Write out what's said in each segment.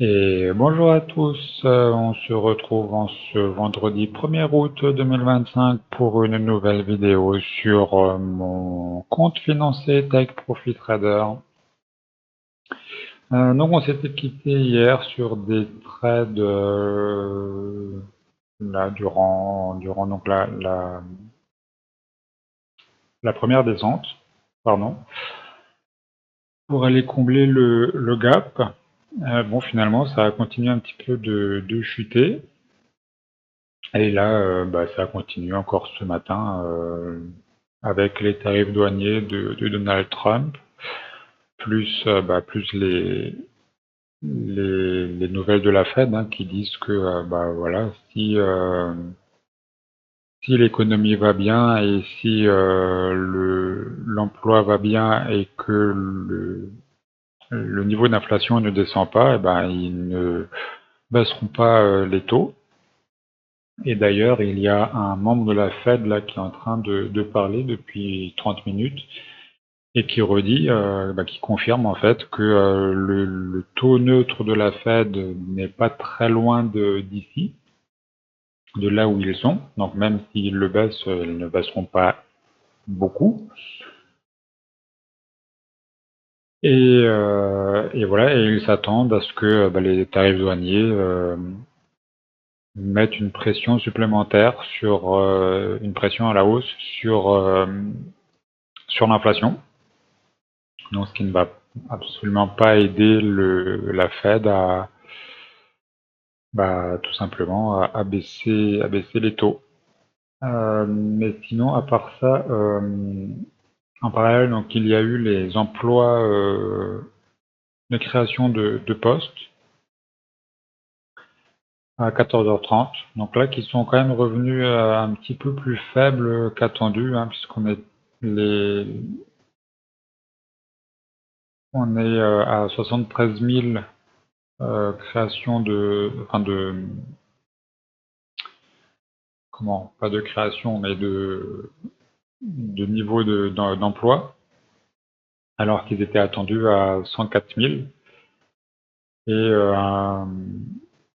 Et bonjour à tous, on se retrouve en ce vendredi 1er août 2025 pour une nouvelle vidéo sur mon compte financier Tech Profit Trader. Donc on s'était quitté hier sur des trades là, durant donc la première descente, pardon, pour aller combler le gap. Bon, finalement ça a continué un petit peu de chuter. Et là, ça continue encore ce matin avec les tarifs douaniers de Donald Trump, plus, plus les nouvelles de la Fed qui disent que voilà, si l'économie va bien et si l'emploi va bien et que le niveau d'inflation ne descend pas, ils ne baisseront pas les taux. Et d'ailleurs, il y a un membre de la Fed là qui est en train de parler depuis 30 minutes et qui redit, qui confirme en fait que le taux neutre de la Fed n'est pas très loin d'ici, de là où ils sont. Donc même s'ils le baissent, ils ne baisseront pas beaucoup. Et voilà, et ils s'attendent à ce que les tarifs douaniers mettent une pression supplémentaire une pression à la hausse sur l'inflation. Donc, ce qui ne va absolument pas aider la Fed à tout simplement à baisser les taux. Mais sinon, à part ça, en parallèle, donc il y a eu les emplois de création de postes à 14h30. Donc là, qui sont quand même revenus un petit peu plus faibles qu'attendu, puisqu'on est les on est à 73 000 créations pas de création, mais de niveau d'emploi, alors qu'ils étaient attendus à 104 000 et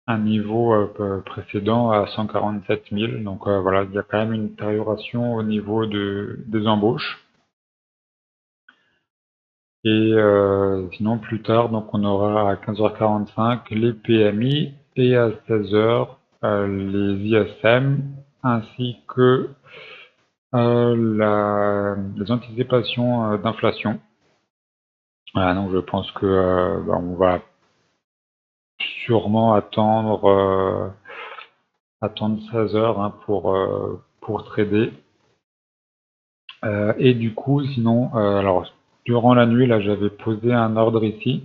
un niveau précédent à 147 000. Donc voilà, il y a quand même une détérioration au niveau des embauches. Et sinon, plus tard, donc on aura à 15h45 les PMI et à 16h les ISM, ainsi que les anticipations d'inflation. Voilà, donc je pense que on va sûrement attendre 16 heures pour trader. Et du coup, sinon, alors durant la nuit, là, j'avais posé un ordre ici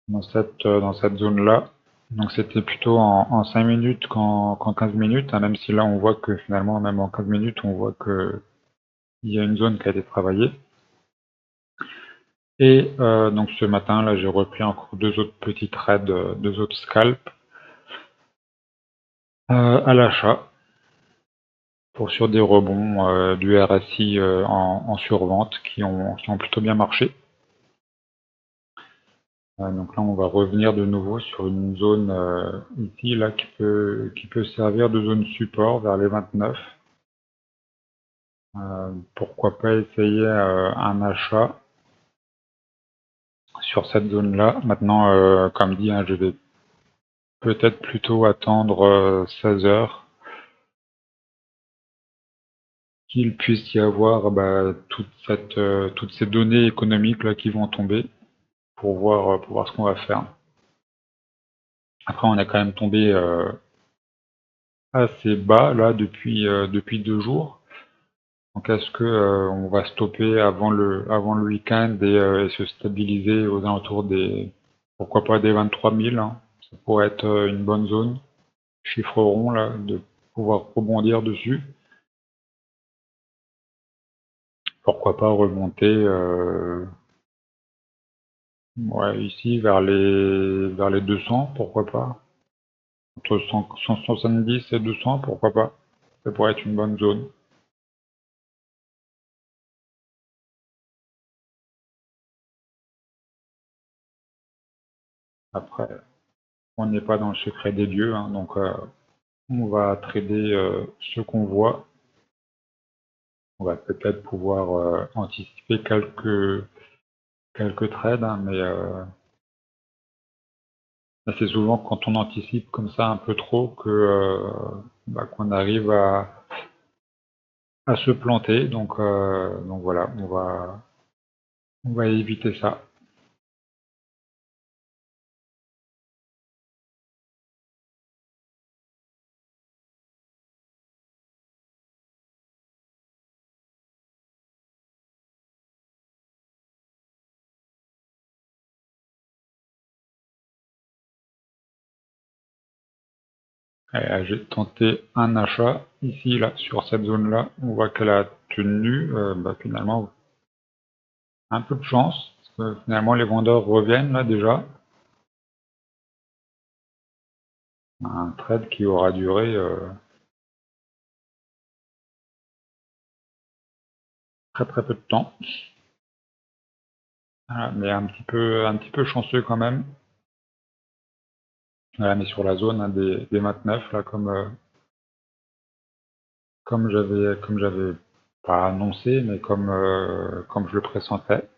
dans cette zone-là. Donc c'était plutôt en 5 minutes qu'en 15 minutes, même si là on voit que finalement, même en 15 minutes, on voit que il y a une zone qui a été travaillée. Et donc ce matin, là, j'ai repris encore deux autres petits trades, deux autres scalps à l'achat sur des rebonds du RSI en survente qui ont plutôt bien marché. Donc là, on va revenir de nouveau sur une zone ici là qui peut servir de zone support vers les 29. Pourquoi pas essayer un achat sur cette zone-là. Maintenant, comme dit, je vais peut-être plutôt attendre 16 heures qu'il puisse y avoir toutes ces données économiques là qui vont tomber pour voir ce qu'on va faire. Après, on est quand même tombé assez bas là depuis 2 jours. Donc est-ce que on va stopper avant le week-end et se stabiliser aux alentours pourquoi pas des 23 000, ça pourrait être une bonne zone, chiffre rond là, de pouvoir rebondir dessus. Pourquoi pas remonter ici vers les 200, pourquoi pas. Entre 170 et 200, pourquoi pas. Ça pourrait être une bonne zone. Après, on n'est pas dans le secret des dieux, hein, donc on va trader ce qu'on voit. On va peut-être pouvoir anticiper quelques trades, hein, mais c'est souvent quand on anticipe comme ça un peu trop que qu'on arrive à se planter. Donc voilà, on va éviter ça. J'ai tenté un achat ici, là, sur cette zone-là. On voit qu'elle a tenu, finalement, un peu de chance, parce que finalement les vendeurs reviennent là déjà. Un trade qui aura duré très très peu de temps. Voilà, mais un petit peu chanceux quand même. Voilà, mais sur la zone hein, des 29, là, comme j'avais pas annoncé, mais comme je le pressentais.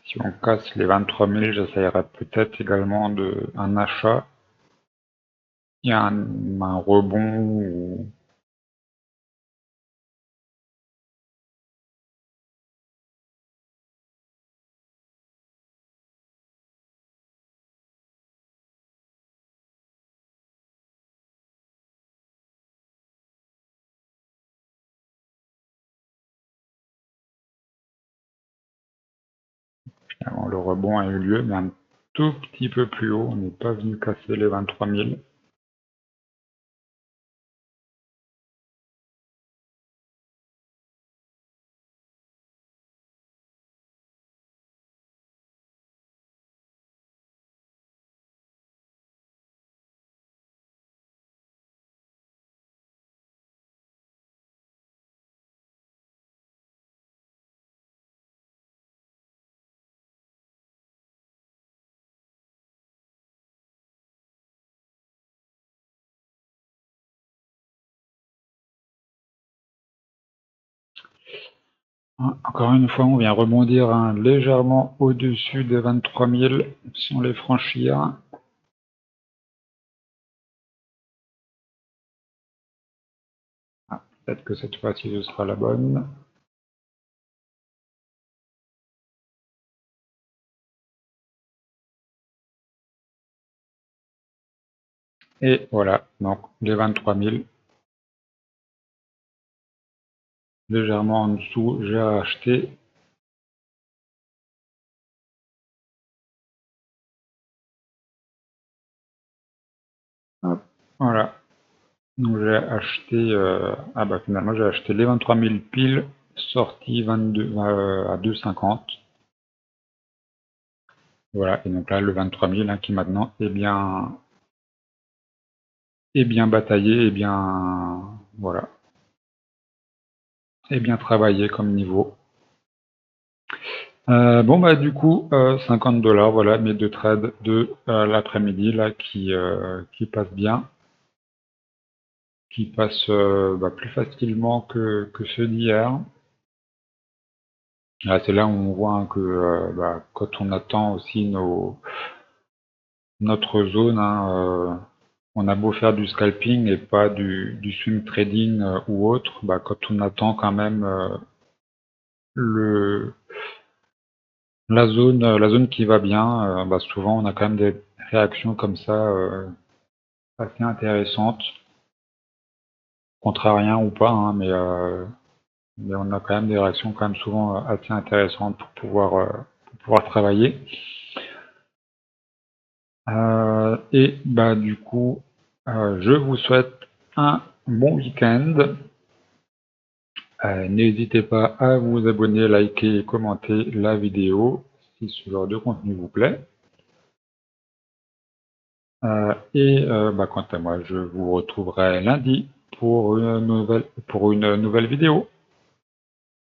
Si on casse les 23 000, j'essayerai peut-être également un achat. Il y a un rebond ou finalement, le rebond a eu lieu, mais un tout petit peu plus haut. On n'est pas venu casser les 23 000. Encore une fois, on vient rebondir hein, légèrement au-dessus des 23 000 sans les franchir. Ah, peut-être que cette fois-ci ce sera la bonne. Et voilà, donc les 23 000. Légèrement en dessous, j'ai acheté. Hop, voilà. Donc j'ai acheté, finalement j'ai acheté les 23 000 piles, sorti 22 à 2,50. Voilà, et donc là le 23 000 hein, qui maintenant est bien bataillé, et bien voilà, est bien travaillé comme niveau. Bon bah du coup 50 $, voilà mes deux trades de l'après-midi là qui passent bien, qui passent plus facilement que ceux d'hier. Ah, c'est là où on voit hein, que quand on attend aussi notre zone, hein, on a beau faire du scalping et pas du swing trading ou autre, quand on attend quand même le, La zone qui va bien, bah, souvent on a quand même des réactions comme ça assez intéressantes, contrariens ou pas, hein, mais on a quand même des réactions quand même souvent assez intéressantes pour pouvoir travailler. Et bah du coup, je vous souhaite un bon week-end. N'hésitez pas à vous abonner, liker et commenter la vidéo si ce genre de contenu vous plaît. Bah, quant à moi, je vous retrouverai lundi pour une nouvelle vidéo.